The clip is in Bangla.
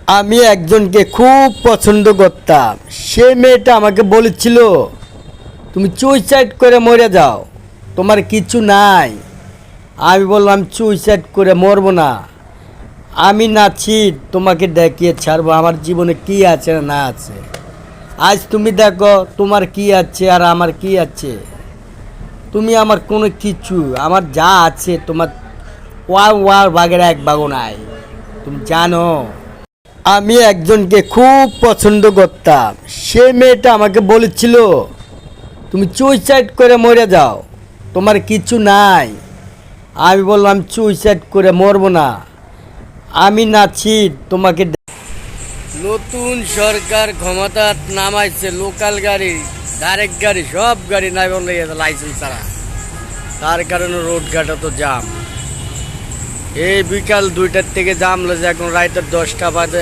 আমি একজনকে খুব পছন্দ করতাম। সে মেয়েটা আমাকে বলেছিল তুমি সুইসাইড করে মরে যাও, তোমার কিছু নাই। আমি বললাম সুইসাইড করে মরবো না, আমি নাচি তোমাকে দেখিয়ে ছাড়বো আমার জীবনে কি আছে না আছে। আজ তুমি দেখো তোমার কি আছে আর আমার কি আছে। তুমি আমার কোনো কিছু, আমার যা আছে তোমার ওয়ার ভাগের এক ভাগও নাই, তুমি জানো। আমি একজনকে খুব পছন্দ করতাম। সে মেয়েটা আমাকে বলেছিল তুমি সুইসাইড করে মরে যাও, তোমার কিছু নাই। আমি বললাম সুইসাইড করে মরবো না, আমি নাচি তোমাকে নতুন সরকার ক্ষমতা নামাইছে, লোকাল গাড়ি ডাইরেক্ট গাড়ি সব গাড়ি নাই বলে লাইসেন্স ছাড়া। তার কারণে রোডঘাটে তো জাম। এই বিকাল 2টার থেকে জাম লেগে এখন রাতের 10টা বাজে।